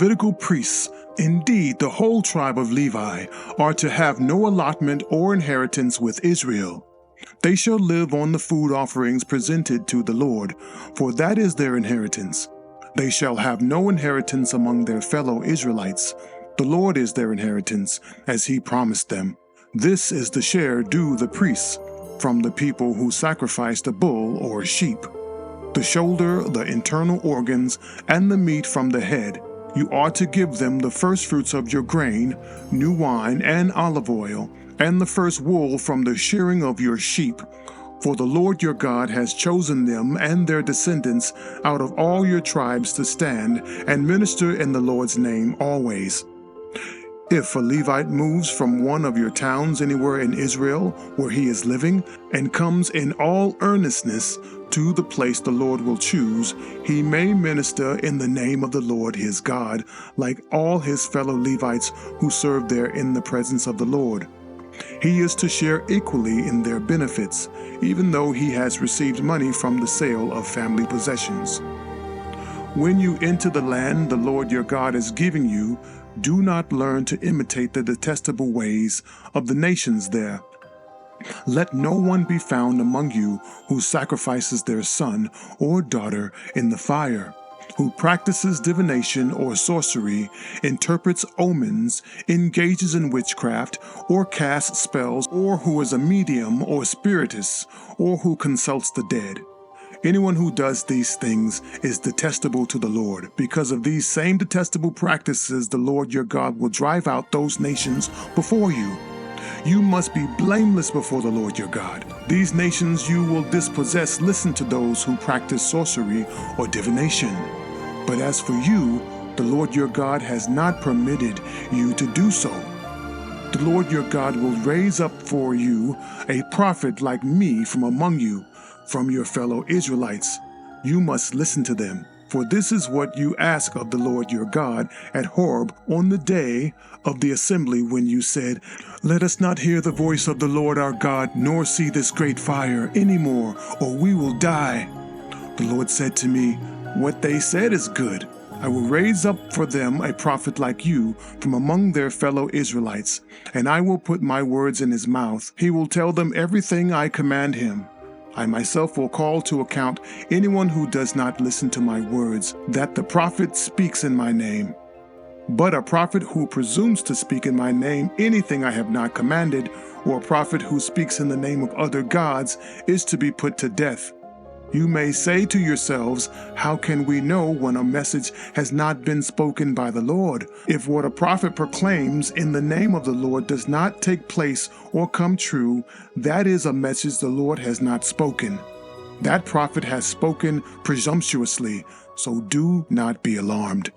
Levitical priests, indeed the whole tribe of Levi, are to have no allotment or inheritance with Israel. They shall live on the food offerings presented to the Lord, for that is their inheritance. They shall have no inheritance among their fellow Israelites. The Lord is their inheritance, as he promised them. This is the share due the priests from the people who sacrificed a bull or a sheep. The shoulder, the internal organs, and the meat from the head. You are to give them the first fruits of your grain, new wine, and olive oil, and the first wool from the shearing of your sheep. For the Lord your God has chosen them and their descendants out of all your tribes to stand and minister in the Lord's name always. If a Levite moves from one of your towns anywhere in Israel where he is living and comes in all earnestness to the place the Lord will choose, he may minister in the name of the Lord his God, like all his fellow Levites who serve there in the presence of the Lord. He is to share equally in their benefits, even though he has received money from the sale of family possessions. When you enter the land the Lord your God is giving you, do not learn to imitate the detestable ways of the nations there. Let no one be found among you who sacrifices their son or daughter in the fire, who practices divination or sorcery, interprets omens, engages in witchcraft, or casts spells, or who is a medium or spiritist, or who consults the dead. Anyone who does these things is detestable to the Lord. Because of these same detestable practices, the Lord your God will drive out those nations before you. You must be blameless before the Lord your God. These nations you will dispossess. Listen to those who practice sorcery or divination. But as for you, the Lord your God has not permitted you to do so. The Lord your God will raise up for you a prophet like me from among you, from your fellow Israelites. You must listen to them, for this is what you ask of the Lord your God at Horeb on the day of the assembly when you said, "Let us not hear the voice of the Lord our God, nor see this great fire any more, or we will die." The Lord said to me, "What they said is good. I will raise up for them a prophet like you from among their fellow Israelites, and I will put my words in his mouth. He will tell them everything I command him. I myself will call to account anyone who does not listen to my words, that the prophet speaks in my name. But a prophet who presumes to speak in my name anything I have not commanded, or a prophet who speaks in the name of other gods, is to be put to death. You may say to yourselves, how can we know when a message has not been spoken by the Lord? If what a prophet proclaims in the name of the Lord does not take place or come true, that is a message the Lord has not spoken. That prophet has spoken presumptuously, so do not be alarmed.